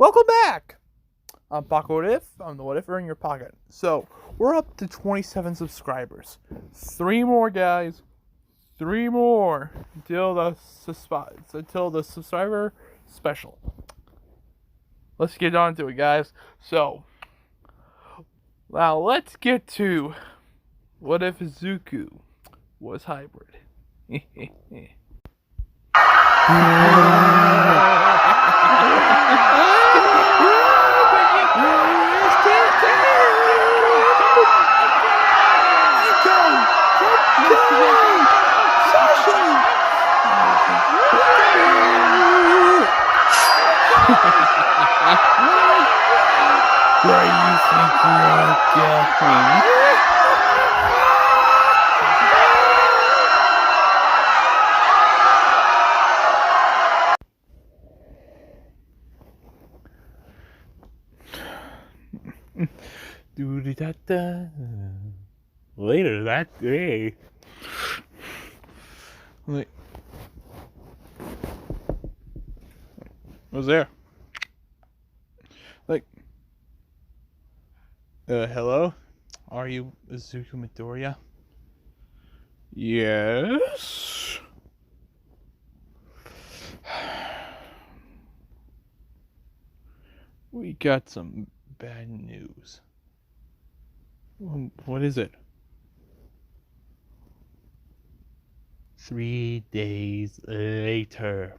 Welcome back! I'm Paco What If. I'm the What Ifer in your pocket. So, we're up to 27 subscribers. 3 more, guys. 3 more until the subscriber special. Let's get on to it, guys. So, now let's get to what if Deku was hybrid. Where you think you're going? Do-da-da-da. Later that day. Wait. What's there? Like, hello? Are you Izuku Midoriya? Yes? We got some bad news. What is it? 3 days later.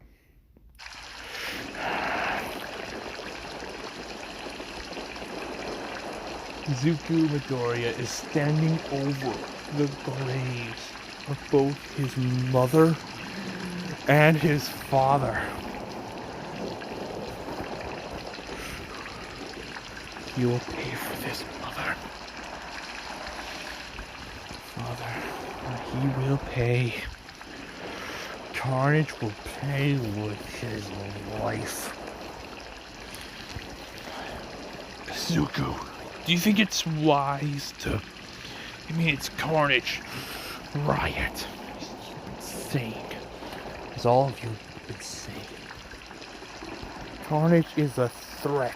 Izuku Midoriya is standing over the graves of both his mother and his father. He will pay for this, mother. Father, he will pay. Carnage will pay with his life. Izuku, do you think it's wise to... it's Carnage. Riot. You've been saying. As all of you have been saying. Carnage is a threat.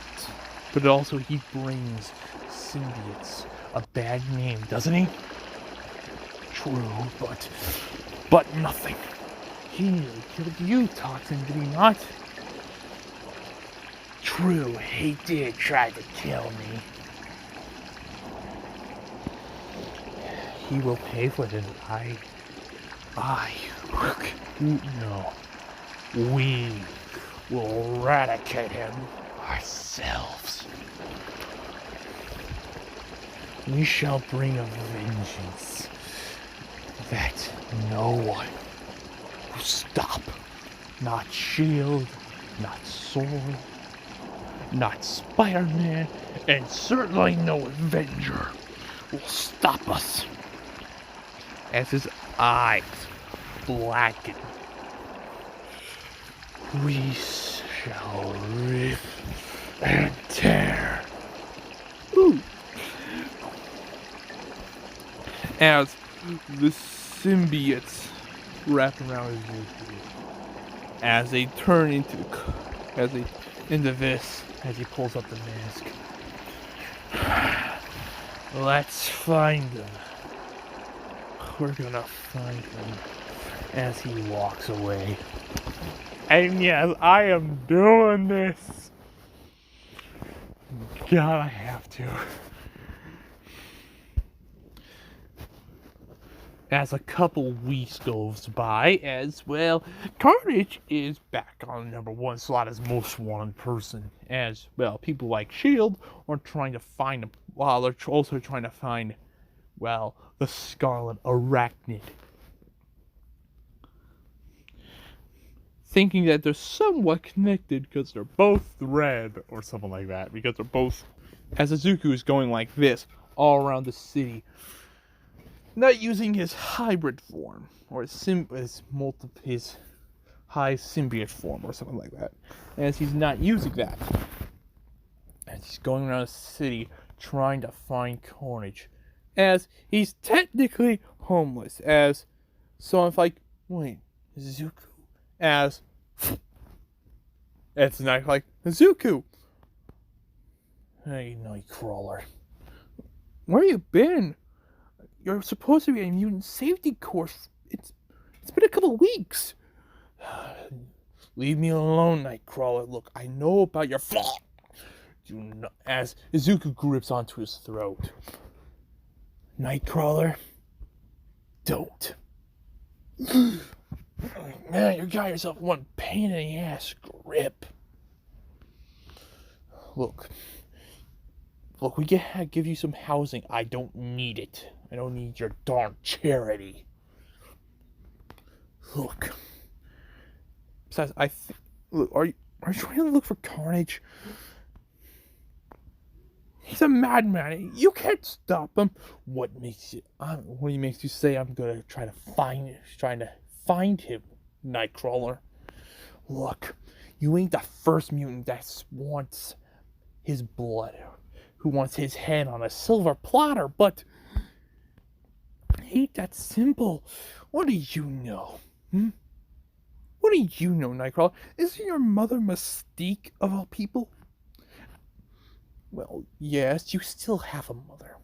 But also he brings symbiotes a bad name, doesn't he? True, but nothing. He nearly killed you, Toxin, did he not? True, he did try to kill me. He will pay for this. No. We will eradicate him ourselves. We shall bring a vengeance that no one will stop. Not Shield, not Sword, not Spider-Man, and certainly no Avenger will stop us. As his eyes blacken, we shall rip and tear. Ooh. As the symbiotes wrap around Izuku, as they turn into this, as he pulls up the mask. Let's find him. We're gonna find him as he walks away. And yes, I am doing this. God, I have to. As a couple weeks goes by, as well, Carnage is back on the #1 slot as most wanted person. As well, people like Shield are trying to find him, while they're also trying to find, well, the Scarlet Arachnid. Thinking that they're somewhat connected because they're both red or something like that. Because they're both, as Izuku is going like this all around the city, not using his hybrid form or his high symbiote form or something like that. As he's not using that, as he's going around the city trying to find Carnage, as he's technically homeless. As so, I'm like, wait, Zuko, as it's not like Zuko. Hey, Nightcrawler. Where you been? You're supposed to be a mutant safety course. It's been a couple weeks. Leave me alone, Nightcrawler. Look, I know about your flaw. Do not, as Izuku grips onto his throat. Nightcrawler, don't. Man, you got yourself one pain in the ass grip. Look, we can give you some housing. I don't need it. I don't need your darn charity. Look. Besides, look, are you trying to look for Carnage? He's a madman. You can't stop him. What makes you say I'm gonna trying to find him, Nightcrawler? Look, you ain't the first mutant that wants his blood, who wants his head on a silver platter, but it ain't that simple. What do you know? What do you know, Nightcrawler? Isn't your mother Mystique, of all people? Well, yes, you still have a mother.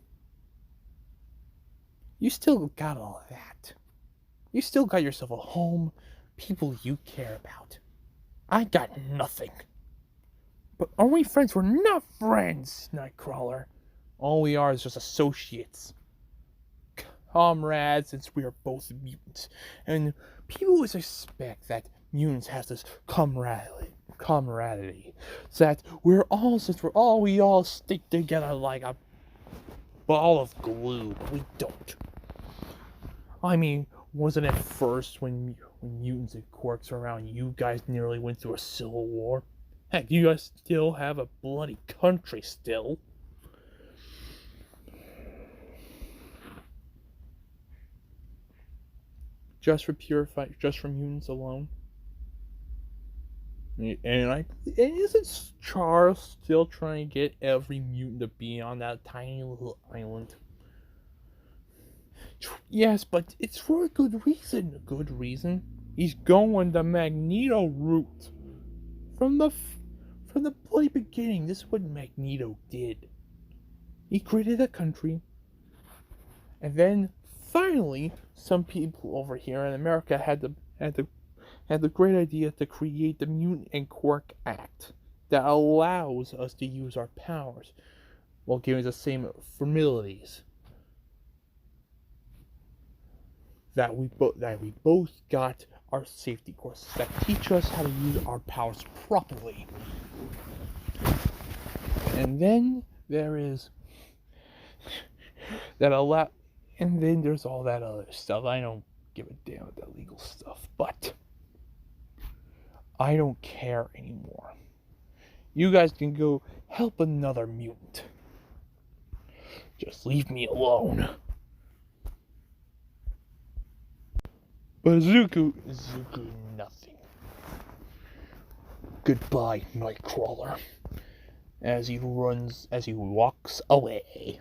You still got all that. You still got yourself a home, people you care about. I got nothing. But are we friends? We're not friends, Nightcrawler. All we are is just associates. Comrades, since we are both mutants. And people always expect that mutants have this camaraderie. So that we all stick together like a ball of glue, but we don't. I mean, wasn't it first when mutants and quirks were around, you guys nearly went through a civil war? Heck, you guys still have a bloody country still. Just for mutants alone. And isn't Charles still trying to get every mutant to be on that tiny little island? Yes, but it's for a good reason. A good reason. He's going the Magneto route. From the bloody beginning, this is what Magneto did. He created a country, and then finally, some people over here in America had the great idea to create the Mutant and Quirk Act that allows us to use our powers while giving us the same familiarities that we both got our safety courses that teach us how to use our powers properly. And then there is and then there's all that other stuff. I don't give a damn about that legal stuff, but I don't care anymore. You guys can go help another mutant. Just leave me alone. But Izuku, nothing. Goodbye, Nightcrawler. As he walks away.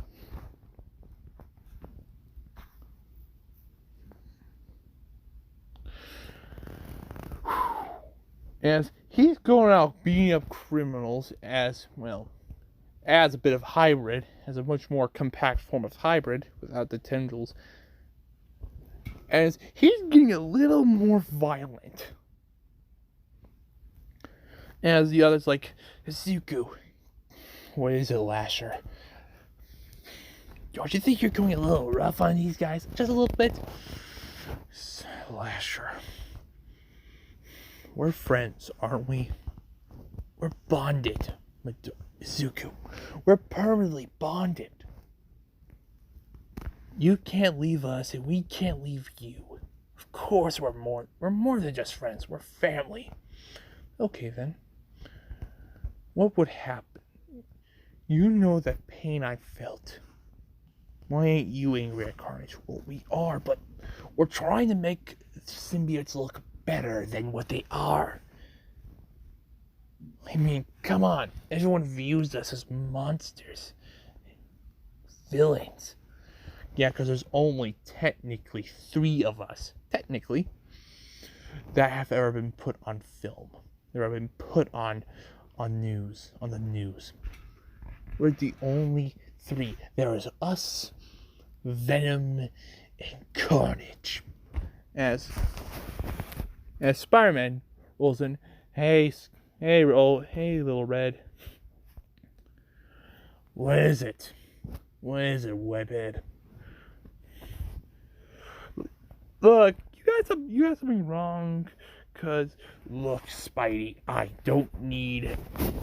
As he's going out beating up criminals as a bit of hybrid, as a much more compact form of hybrid without the tendrils. As he's getting a little more violent. As the other's like, Izuku, what is it, Lasher? Don't you think you're going a little rough on these guys? Just a little bit? Lasher. We're friends, aren't we? We're bonded. Izuku. We're permanently bonded. You can't leave us and we can't leave you. Of course we're more than just friends. We're family. Okay then. What would happen? You know that pain I felt. Why ain't you angry at Carnage? Well, we are, but we're trying to make symbiotes look better than what they are. I mean, come on. Everyone views us as monsters. Villains. Yeah, because there's only technically 3 of us, that have ever been put on film. That have been put on the news. We're the only three. There is us, Venom, and Carnage. As Spider-Man rolls in, hey, little Red. What is it? What is it, Webhead? Look, you got something wrong. Cause, look, Spidey, I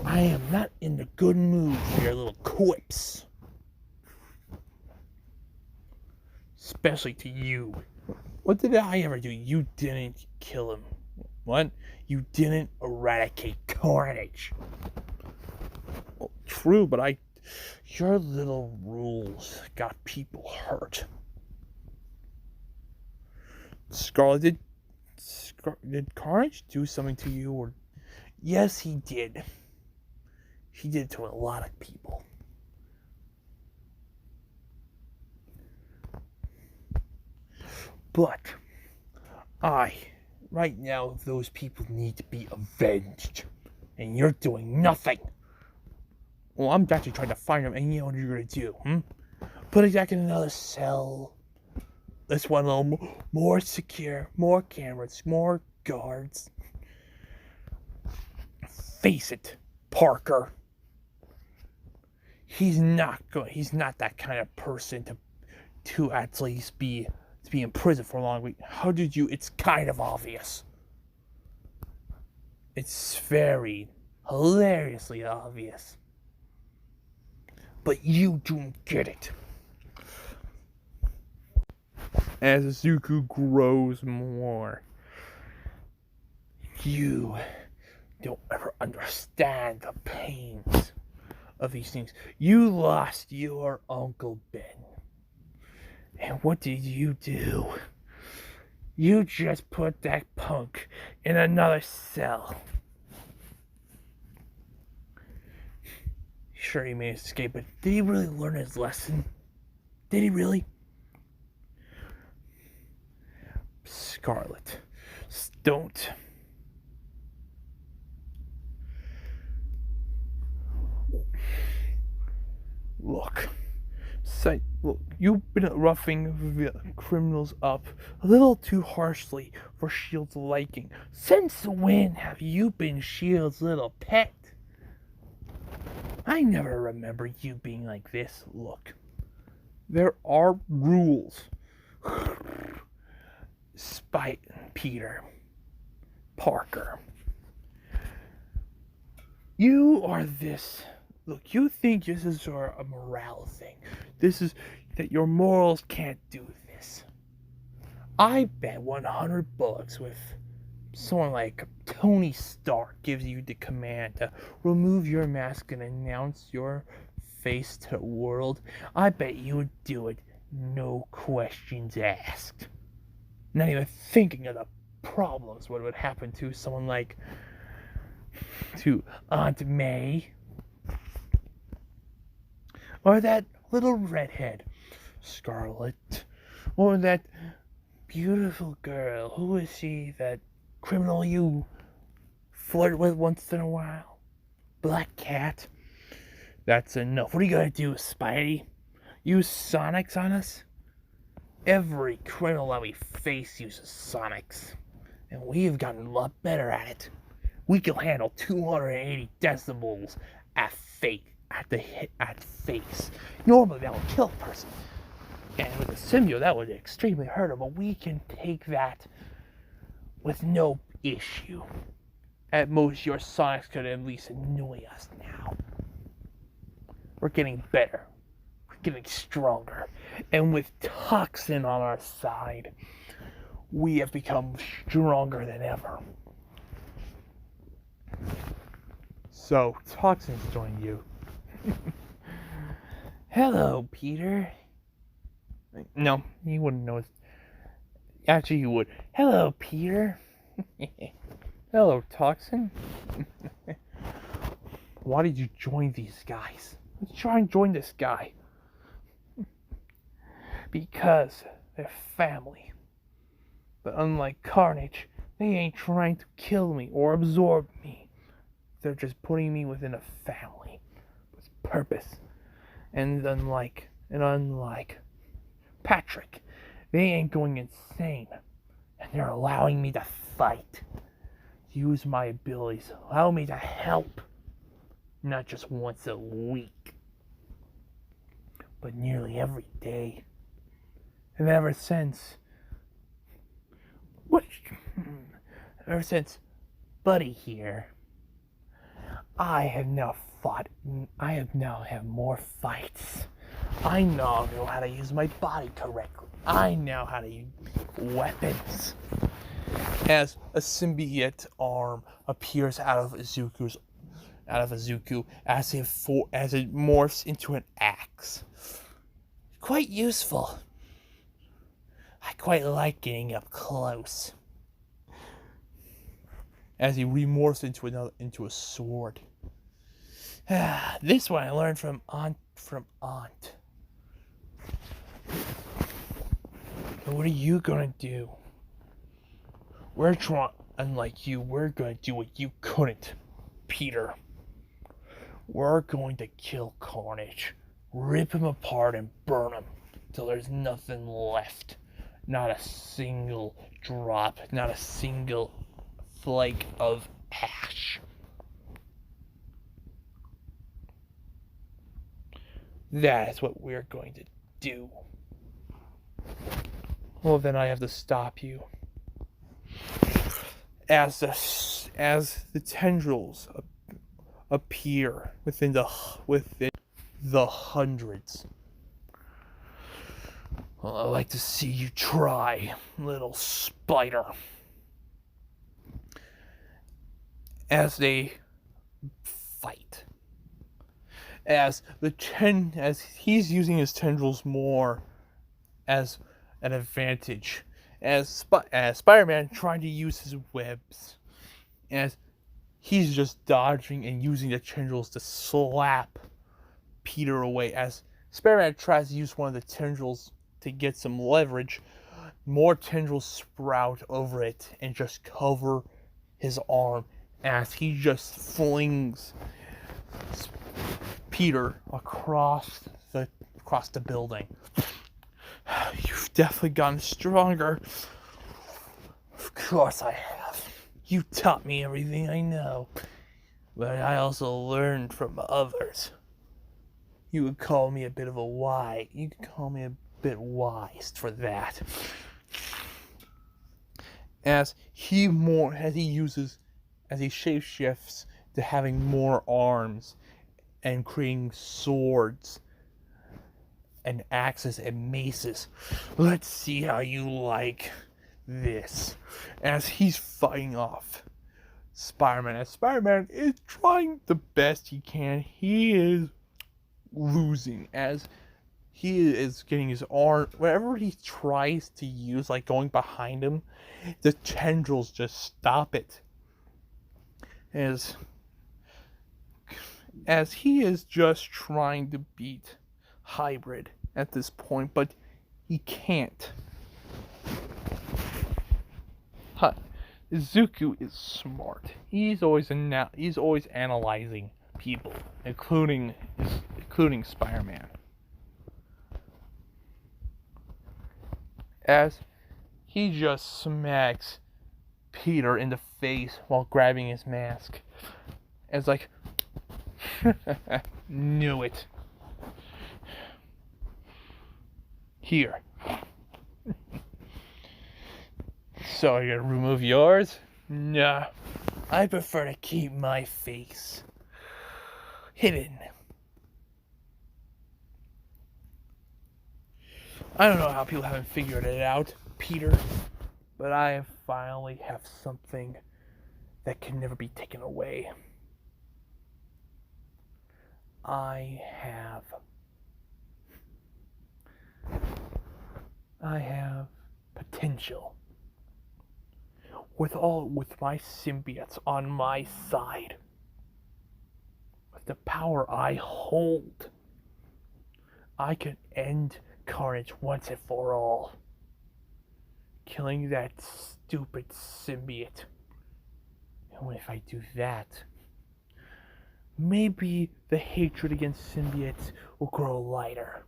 am not in the good mood for your little quips. Especially to you. What did I ever do? You didn't kill him. What? You didn't eradicate Carnage. Well, true, but your little rules got people hurt. Scarlet, did Carnage do something to you? Or yes, he did. He did it to a lot of people. But right now, those people need to be avenged, and you're doing nothing. Well, I'm actually trying to find them, and you know what you're gonna do? Put it back in another cell. This one a little more secure, more cameras, more guards. Face it, Parker. He's not that kind of person to at least be in prison for a long week. How did you? It's kind of obvious. It's very hilariously obvious. But you don't get it. As Zuko grows more, you don't ever understand the pains of these things. You lost your Uncle Ben. And what did you do? You just put that punk in another cell. Sure, he may escape, but did he really learn his lesson? Did he really? Scarlet, don't. Look, you've been roughing criminals up a little too harshly for S.H.I.E.L.D.'s liking. Since when have you been S.H.I.E.L.D.'s little pet? I never remember you being like this. Look, there are rules. Peter Parker, you are this. Look, you think this is a morale thing. This is that your morals can't do this. I bet $100 with someone like Tony Stark gives you the command to remove your mask and announce your face to the world. I bet you would do it, no questions asked. Not even thinking of the problems what would happen to someone like to Aunt May. Or that little redhead, Scarlet. Or that beautiful girl. Who is she? That criminal you flirt with once in a while? Black Cat. That's enough. What are you gonna do, Spidey? Use Sonics on us? Every criminal that we face uses Sonics. And we've gotten a lot better at it. We can handle 280 decibels at face. Normally that would kill a person. And with a symbiote that would extremely hurt him, but we can take that with no issue. At most, your Sonics could at least annoy us now. We're getting better. We're getting stronger. And with Toxin on our side, we have become stronger than ever. So, Toxin's joined you. Hello, Peter. No, he wouldn't know. Actually, he would. Hello, Peter. Hello, Toxin. Why did you join these guys? Let's try and join this guy. Because they're family. But unlike Carnage, they ain't trying to kill me or absorb me. They're just putting me within a family with purpose And unlike Patrick, they ain't going insane. And they're allowing me to fight. Use my abilities. Allow me to help. Not just once a week, but nearly every day. And ever since Buddy here, I have now had more fights. I now know how to use my body correctly. I know how to use weapons. As a symbiote arm appears out of Izuku as it morphs into an axe. Quite useful. I quite like getting up close. As he remorphs into a sword. This one I learned from Aunt. And what are you gonna do? Unlike you, we're gonna do what you couldn't, Peter. We're going to kill Carnage, rip him apart and burn him till there's nothing left. Not a single drop, not a single flake of ash. That is what we're going to do. Well, then I have to stop you. As the tendrils appear within the hundreds. Well, I'd like to see you try, little spider. As they fight. As he's using his tendrils more as an advantage. As Spider-Man trying to use his webs. As he's just dodging and using the tendrils to slap Peter away. As Spider-Man tries to use one of the tendrils to get some leverage, more tendrils sprout over it and just cover his arm as he just flings Peter across the building. You've definitely gotten stronger. Of course I have. You taught me everything I know. But I also learned from others. You could call me a bit wise for that. As he shapeshifts to having more arms and creating swords and axes and maces. Let's see how you like this. As he's fighting off Spider-Man. As Spider-Man is trying the best he can, he is losing. As he is getting his arm, whatever he tries to use, like going behind him, the tendrils just stop it. As he is just trying to beat Hybrid at this point, but he can't. Izuku is smart. He's always analyzing people, including Spider-Man. As he just smacks Peter in the face while grabbing his mask. As like, knew it. Here. So you're gonna remove yours? Nah. I prefer to keep my face hidden. I don't know how people haven't figured it out, Peter, but I finally have something that can never be taken away. I have potential. With my symbiotes on my side, with the power I hold, I can end Carnage once and for all. Killing that stupid symbiote. And if I do that, maybe the hatred against symbiotes will grow lighter.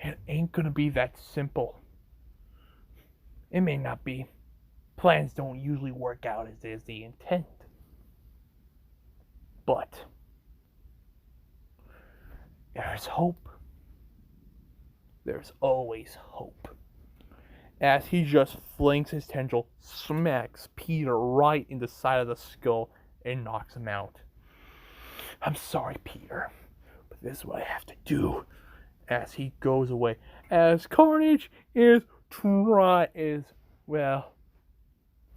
It ain't gonna be that simple. It may not be. Plans don't usually work out as is the intent. But there's hope. There's always hope. As he just flings his tendril, smacks Peter right in the side of the skull, and knocks him out. I'm sorry, Peter, but this is what I have to do. As he goes away, as Carnage is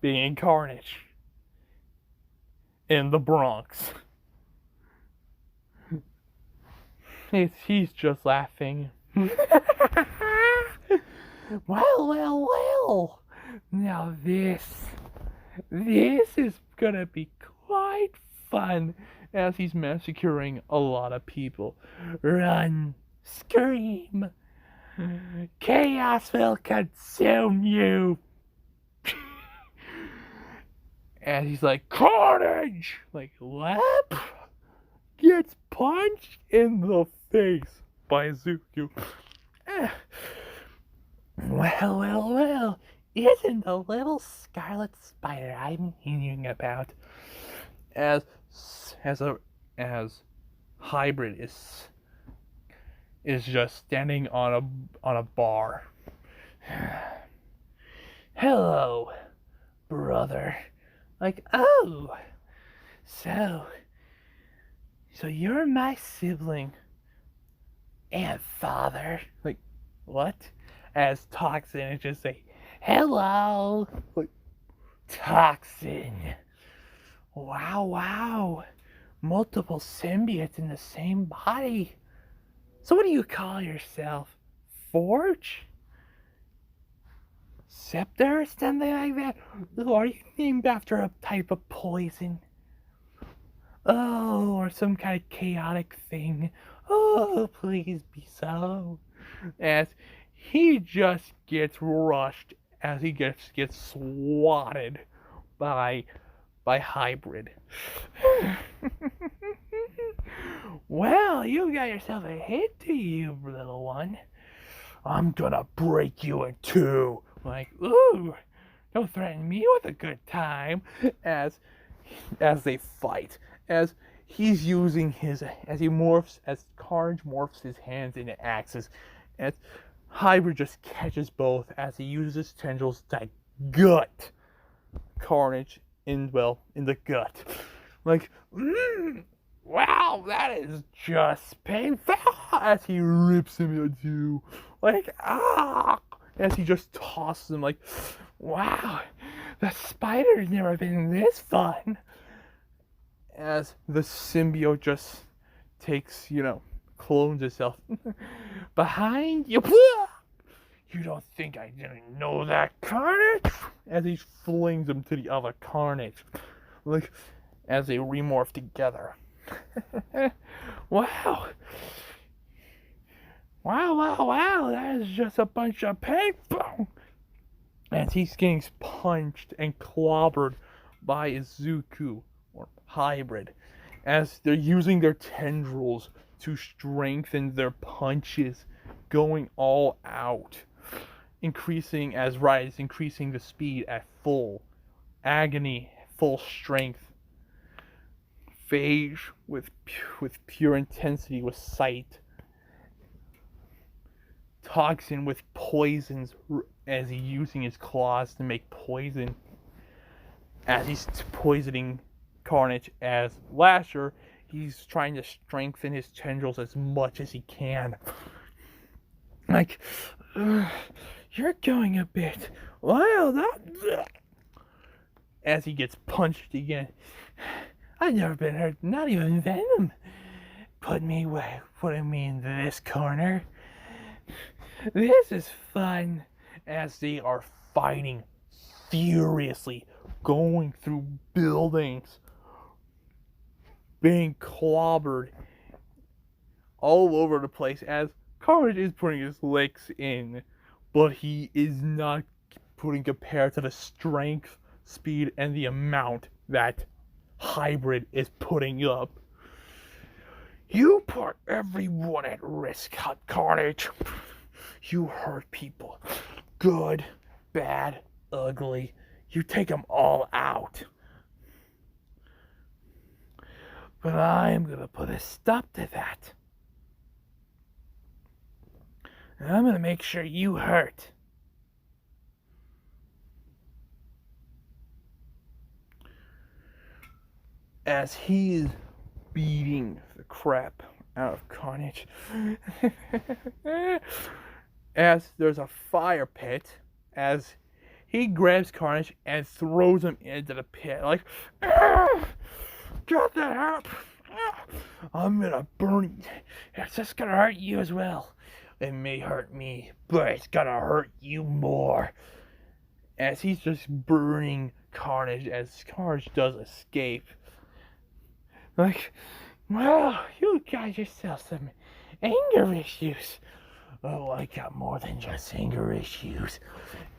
being Carnage in the Bronx. He's just laughing. Well. Now this is gonna be quite fun as he's massacring a lot of people. Run, scream, chaos will consume you. And he's like, Carnage! Like, what? Gets punched in the face by Zuko. Well, isn't the little scarlet spider I'm hearing about? As Hybrid is just standing on a bar. Hello, brother. Like, oh, so you're my sibling and father. Like, what? As Toxin is just say, hello. Like, Toxin. Wow. Multiple symbiotes in the same body. So what do you call yourself? Forge? Scepter or something like that? Or are you named after a type of poison? Oh, or some kind of chaotic thing. Oh, please be so. As he just gets rushed, as he gets swatted by Hybrid. Well, you got yourself a hit to you, little one. I'm gonna break you in two. Like, ooh, don't threaten me with a good time. As they fight, as he's using as Carnage morphs his hands into axes, as Hybrid just catches both as he uses his tendrils to gut Carnage in the gut. Like, wow, that is just painful. As he rips him in two, like, as he just tosses him, like, wow, the spider's never been this fun. As the symbiote just takes, clones itself. Behind you. You don't think I didn't know that, Carnage? As he flings him to the other Carnage. Like, as they remorph together. Wow. That is just a bunch of paper. As he's getting punched and clobbered by Izuku, or Hybrid. As they're using their tendrils to strengthen their punches, going all out. Increasing the speed at full agony, full strength. Phage with pure intensity with sight. Toxin with poisons as he's using his claws to make poison. As he's poisoning Carnage, as Lasher, he's trying to strengthen his tendrils as much as he can. Like, you're going a bit wild. As he gets punched again. I've never been hurt, not even Venom. Putting me in this corner. This is fun. As they are fighting furiously, going through buildings, being clobbered all over the place, as Carnage is putting his legs in, but he is not putting compared to the strength, speed, and the amount that hybrid is putting up. You put everyone at risk, Carnage. You hurt people. Good, bad, ugly. You take them all out. But I'm going to put a stop to that. And I'm going to make sure you hurt. As he is beating the crap out of Carnage. As there's a fire pit, as he grabs Carnage and throws him into the pit. Like, got that up. I'm gonna burn you. It's just gonna hurt you as well. It may hurt me, but it's gonna hurt you more. As he's just burning Carnage, as Carnage does escape. Like, well, you got yourself some anger issues. Oh, I got more than just anger issues.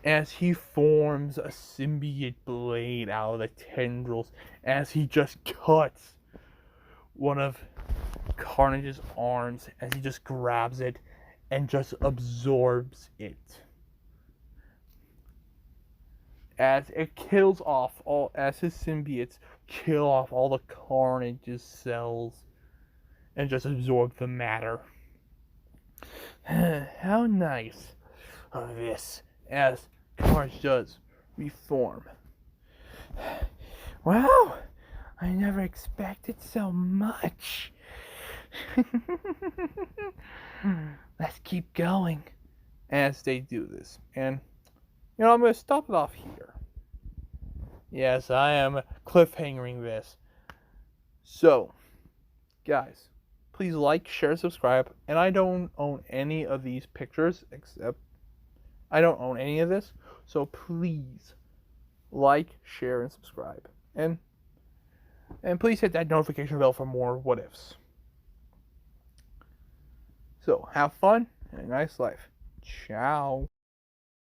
As he forms a symbiote blade out of the tendrils, as he just cuts one of Carnage's arms, as he just grabs it and just absorbs it. As it kills off as his symbiotes kill off all the Carnage's cells and just absorb the matter. How nice of this as Carnage does reform. Wow, I never expected so much. Let's keep going as they do this. And, I'm going to stop it off here. Yes, I am cliffhangering this. So, guys, please like, share, subscribe. And I don't own any of these pictures, except I don't own any of this. So please like, share, and subscribe. And please hit that notification bell for more what ifs. So have fun and a nice life. Ciao.